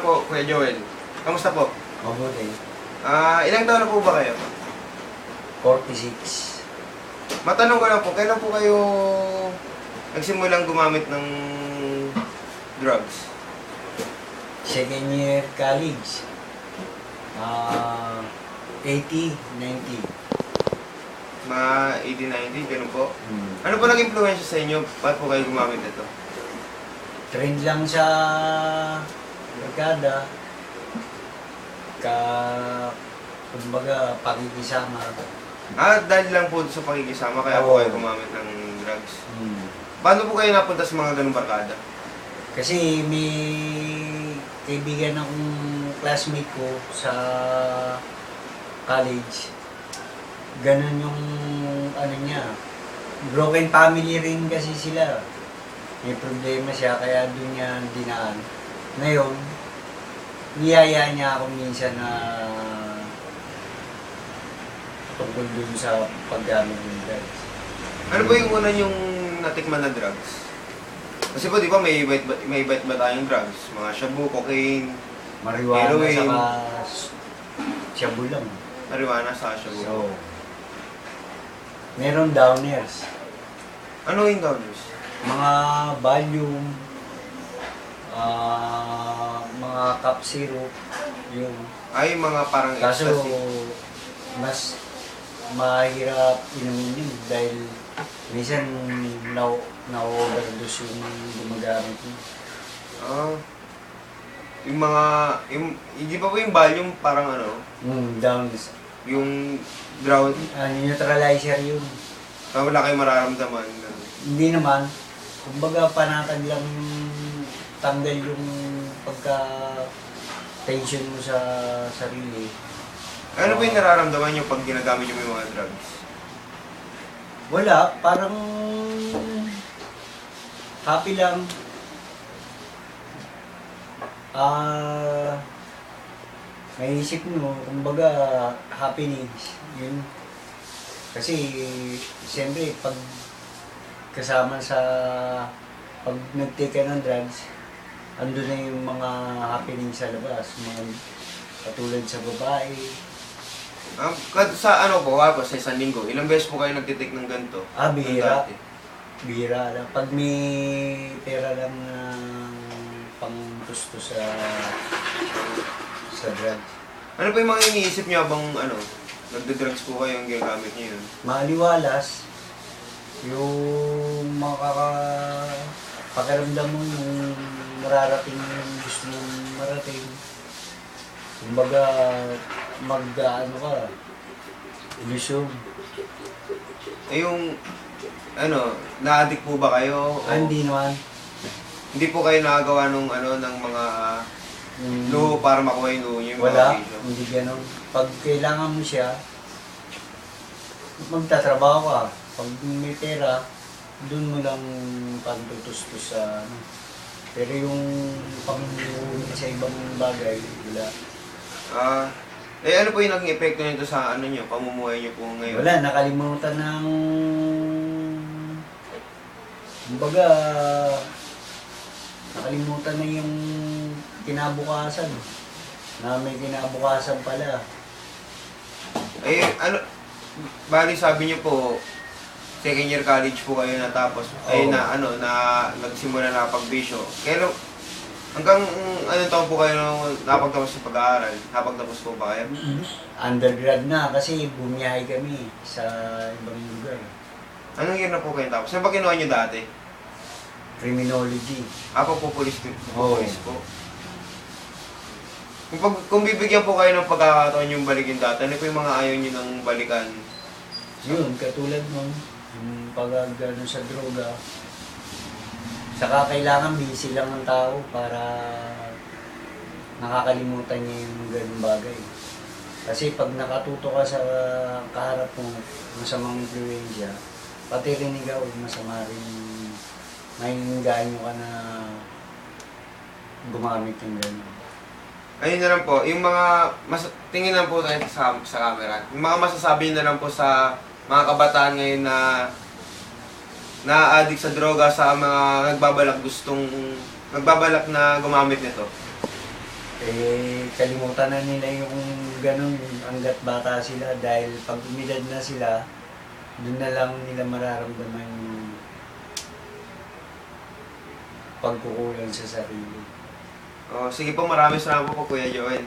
po, Kuya Joel. Kamusta po? Mabuti. Ilang taon na po ba kayo? 46. Matanong ko lang po, kailan po kayo nagsimulang gumamit ng drugs? Second year college. 80, 90. Mga 80-90, ganun po. Ano po nag-influensya sa inyo? Ba't po kayo gumamit ito? Trend lang sa barkada. Kumbaga, pakikisama. Dahil lang po sa pakikisama, kaya po kayo gumamit ng drugs. Paano po kayo napunta sa mga ganung barkada? Kasi may kaibigan akong classmate ko sa college. Ganun yung ano niya. Broken family rin kasi sila. May problema siya kaya doon niya dinaan. Ngayon, niyaya niya ako minsan na tungkol dun sa paggamit ng drugs. Ano ba yung una yung natikman na drugs? Kasi po, di ba, may iba't ba tayong drugs? Mga shabu, cocaine, Marijuana heroin, saka shabu lang. marijuana, sa shabu. So, meron downers. Ano yung downers? Mga Valium, mga cup syrup, yung Ay, mga parang kaso ecstasy. mas mahirap inumin yun dahil minsan na-overdose yung gumagamit yun. Yung mga, hindi pa po yung volume parang ano, Downers. yung ground, Neutralizer yun. wala kayong mararamdaman. Hindi naman. Kumbaga panatag lang yung tanggal yung pagka-tension mo sa sarili. Ano po yung nararamdaman nyo pag ginagamit nyo yung mga drugs? Wala, parang happy lang. May isip mo, kumbaga happiness, yun. Kasi, siyempre, pag kasama sa pag nag-take ka ng drugs, andun na yung mga happening sa labas, mga katulad sa babae. Sa ano po, sa isang linggo, ilang beses po kayo nagtitik ng ganito? Bihira. Dati? Bihira lang. Pag may pera lang na pang-gusto sa drugs. Ano po yung mga iniisip nyo habang nagda-drugs po kayo yung ginagamit nyo yun? Maaliwalas, yung pakiramdam mo yung mararating yung gusto mong marating. Kumbaga, ilusyon. Yung, na-addict po ba kayo? Hindi naman. Hindi po kayo nakagawa ng mga luho para makuha yung luho nyo, yung Wala, mga vision? hindi ganun. Pag kailangan mo siya, magtatrabaho ka. Pag may pera, doon mo lang pantutustos sa Pero yung pang-uwi sa ibang bagay, wala. Ano po yung naging epekto nito sa pamumuhay nyo po ngayon? Wala, nakalimutan ng... Kumbaga, nakalimutan na yung kinabukasan. Na may kinabukasan pala. Bali sabi nyo po, second year college po kayo natapos, nagsimula na pagbisyo. Hanggang anong taon po kayo napagtapos sa pag-aaral? Napagtapos po ba kayo? Undergrad na kasi bumiyahe kami sa ibang lugar. Anong year na po kayo tapos? Saan ba kinuha nyo dati? Criminology. Ako po, police Oo. po. Kung bibigyan po kayo ng pagkakataon yung balikin dati, ano po yung mga ayaw nyo nang balikan? Yun, katulad nun, yung pag-gano sa droga. Saka kailangan busy lang ang tao para nakakalimutan niya yung ganung bagay. Kasi pag nakatuto ka sa kaharap mo, masamang influensya, pati rin ikaw, masama rin, mahihingaan nyo ka na gumamit yung gano'n. Ayun na lang po, yung mga, tingin lang po tayo sa camera, yung mga masasabi na lang po sa mga kabataan ngayon na na-addict sa droga, sa mga nagbabalak na gumamit nito. kalimutan na nila yung ganun hanggat bata sila dahil pag umidad na sila, doon na lang nila mararamdaman yung pagkukulang sa sarili. Oh, sige po, maraming salamat po Kuya Joel.